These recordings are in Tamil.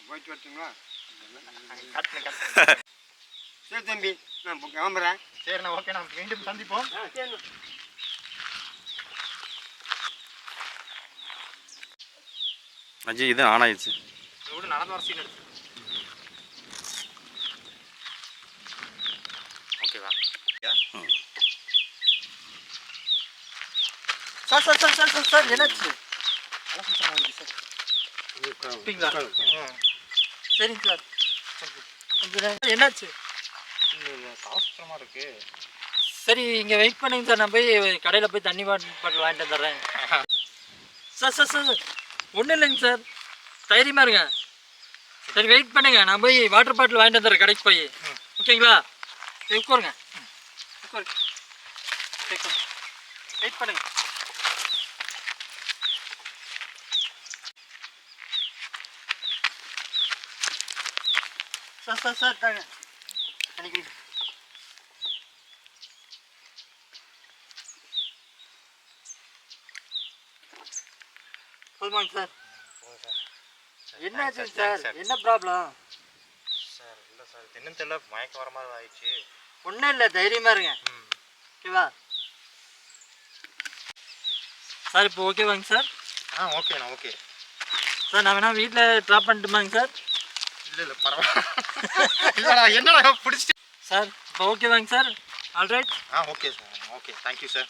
போயிட்டு வரட்டுங்களா? சரி தம்பி, நான் இப்போ கிளம்புறேன். சரிண்ணா, ஓகே, நான் மீண்டும் சந்திப்போம். சரிண்ணா. அஜய் இது ஆன் ஆயிடுச்சு. கூட நடந்து வர சீன் எடுத்து. ஓகேவா? Sir sir sir sir sir sir என்னாச்சு? அப்படிங்களா? சரிங்க சார். கொஞ்சம் என்னாச்சு? அவசரமாக இருக்கு. சரி இங்கே வெயிட் பண்ணுங்க சார், நான் போய் கடையில் போய் தண்ணி பாட்டில் வாங்கிட்டு வந்துடுறேன். சார் சார் சார் ஒன்றும் இல்லைங்க சார், தைரியமாக இருங்க. சரி வெயிட் பண்ணுங்க, நான் போய் வாட்டர் பாட்டில் வாங்கிட்டு வந்துடுறேன் கடைக்கு போய். ஓகேங்களா? உட்காருங்க, உட்காருங்க, வெயிட் பண்ணுங்க. சார் சார் சார் தாங்க அன்னைக்கு போதுமாங்க சார்? என்னாச்சு சார், என்ன ப்ராப்ளம்? சார் இல்லை சார், என்னன்னு தெரியல, மயக்கம் வர மாதிரி ஆயிடுச்சு. ஒன்றும் இல்லை, தைரியமாக இருங்க. ஓகேவா சார்? இப்போ ஓகேவாங்க சார்? ஓகேண்ணா, ஓகே சார். நான் வேணா வீட்டில் ட்ராப் பண்ணிட்டுமாங்க சார்? இல்லை பரவாயில்ல. என்னடா பிடிச்சிட்டு சார் இப்போ ஓகேவாங்க sir? Alright. Okay sir, okay, thank you sir.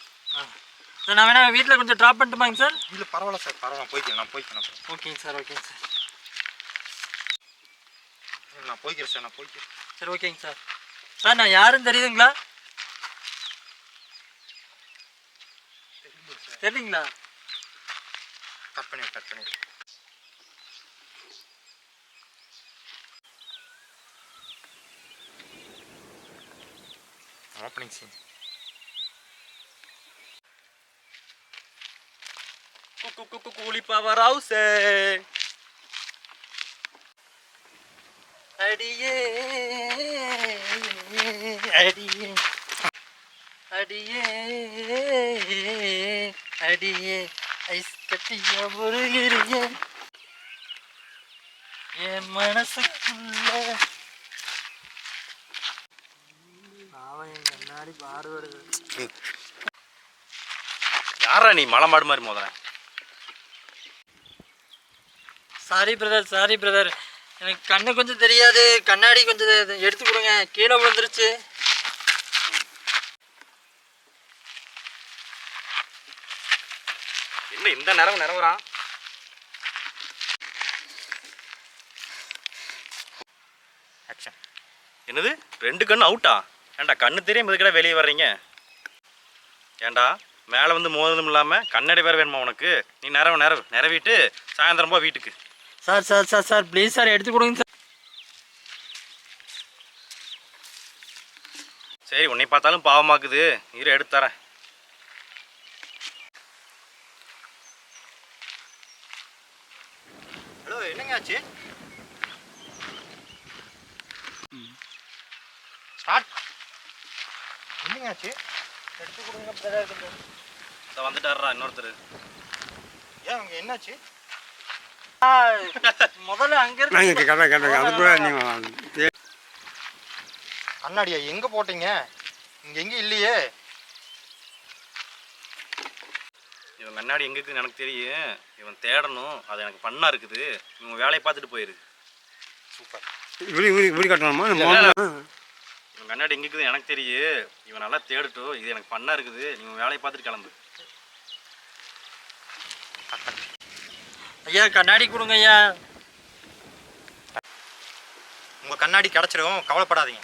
Sir நான் வேணா வீட்டில் கொஞ்சம் ட்ராப் பண்ணிட்டுமாங்க சார்? இல்லை பரவாயில்ல சார், பரவாயில்ல, நான் போய்க்கிறேன். ஓகேங்க சார், ஓகேங்க சார். நான் போய்க்கிறேன் சார், நான் போய்க்கிறேன். சரி ஓகேங்க சார். சார் நான் யாருன்னு தெரியுதுங்களா? தெரியுங்களா? கட் பண்ணி ஓப்பனிங் சீன். கூலி பவர் ஹவுஸ். அடியே அடியே அடியே அடியே ஐஸ் கட்டிய முருகிறிய என் மனசுக்குள்ள அவன் கண்ணாடி பாடுவது. யாரா நீ மலமாடு மாதிரி மோதுற? சாரி பிரதர், சாரி பிரதர், எனக்கு கண்ணு கொஞ்சம் தெரியாது, கண்ணாடி கொஞ்சம் எடுத்து கொடுங்க, கீழே விழுந்துருச்சு. என்ன இந்த நேரம் நிறவுறான்? ஆக்ஷன். என்னது 2 கண்ணு அவுட்டா? ஏன்டா கண்ணு தெரியும் இதுக்கடா வெளியே வர்றீங்க? ஏன்டா மேலே வந்து மோதலும் இல்லாமல் கண்ணாடி வேறு வேணுமா உனக்கு? நீ நிறவிட்டு சாயந்தரம் போ வீட்டுக்கு. Sir sir sir sir please sir எடுத்து கொடுங்க சார். சரி உன்னை பார்த்தாலும் பாவமாக்குது, இரு எடுத்து தரேன். ஹலோ, என்னங்க ஆச்சு? ஸ்டார்ட். என்னங்க ஆச்சு? எடுத்து கொடுங்க பிரதர். வந்துட்டாரா இன்னொருத்தர்? ஏன் அவங்க என்னாச்சு? முதல்ல அங்கிருந்து கண்ணாடியா எங்க போட்டீங்க? இங்க எங்க இல்லையே. இவன் கண்ணாடி எங்க இருக்குன்னு எனக்கு தெரியும், இவன் தேடணும், அது எனக்கு பண்ணா இருக்குது. இவன் வேலையை பார்த்துட்டு போயிரு. சூப்பர். இவன் கண்ணாடி எங்க இருக்குது எனக்கு தெரியும், இவன் நல்லா தேடட்டும், இது எனக்கு பண்ணா இருக்குது, நீங்க வேலையை பார்த்துட்டு கிளம்பு. ஐயா கண்ணாடி கொடுங்க ஐயா. உங்க கண்ணாடி கிடைச்சிடும், கவலைப்படாதீங்க.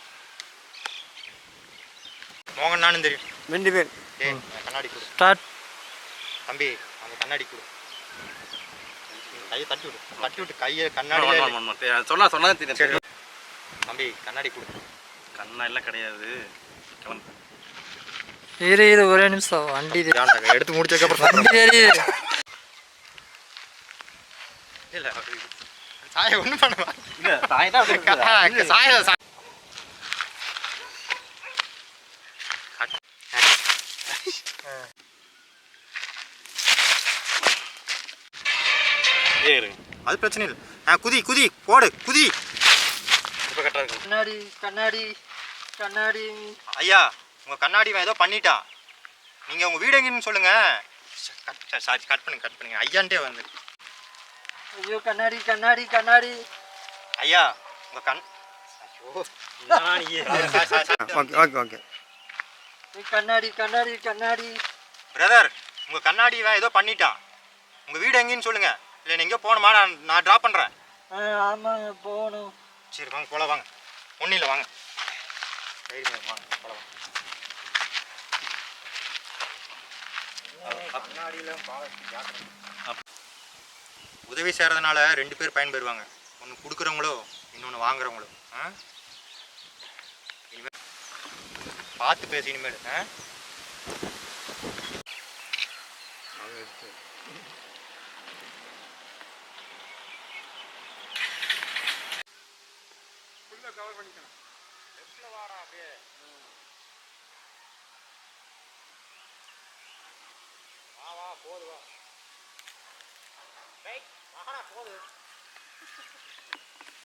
மோகன் நானும் தெரியும். 2 பேர். கண்ணாடி கொடு. ஸ்டார்ட். தம்பி அந்த கண்ணாடி கொடு. கையை தட்டி விட்டு கையை கண்ணாடி சொன்னா தெரியும். தம்பி கண்ணாடி கொடு. கண்ணா எல்லாம் கிடையாது, கிளம்பு. இரு ஒரே நிமிஷம், வண்டி எடுத்து முடிச்சதுக்கப்புறம் வண்டி தெரியுது. இல்லை சாய ஒன்றும் பண்ணுவா. இல்லை சாய் தான் சாய இதே இரு. அது பிரச்சனை இல்லை. குதி குதி போடு குதி. இப்போ கரெக்டாக இருக்கு. கண்ணாடி கண்ணாடி கண்ணாடி. ஐயா உங்கள் கண்ணாடி ஏதோ பண்ணிட்டான். நீங்கள் உங்கள் வீடு எங்கேன்னு சொல்லுங்கள். கட் பண்ணுங்க ஐயான்ட்டே வந்து. ஐயோ கண்ணாடி கண்ணாடி கண்ணாடி. ஐயா உங்கள் கண் ஐயோ ஓகே ஓகே ஓகே. கண்ணாடி கண்ணாடி கண்ணாடி. பிரதர் உங்கள் கண்ணாடி ஏதோ பண்ணிட்டான். உங்கள் வீடு எங்கேன்னு சொல்லுங்கள். இல்லை நீங்கள் எங்கே போகணுமா? நான் ட்ராப் பண்ணுறேன். ஆமாங்க போகணும். சரி வாங்க போல வாங்க. ஒன்றும் இல்லை வாங்க. தைரியமாக வாங்க போல வாங்க. உதவி செய்கிறதுனால 2 பேர் பயன்பெறுவாங்க. ஒன்று கொடுக்குறவங்களோ இன்னொன்று வாங்குறவங்களோ. இனிமேல் பார்த்து பேசி இனிமேல். கவர் பண்ணிக்கலாம். போது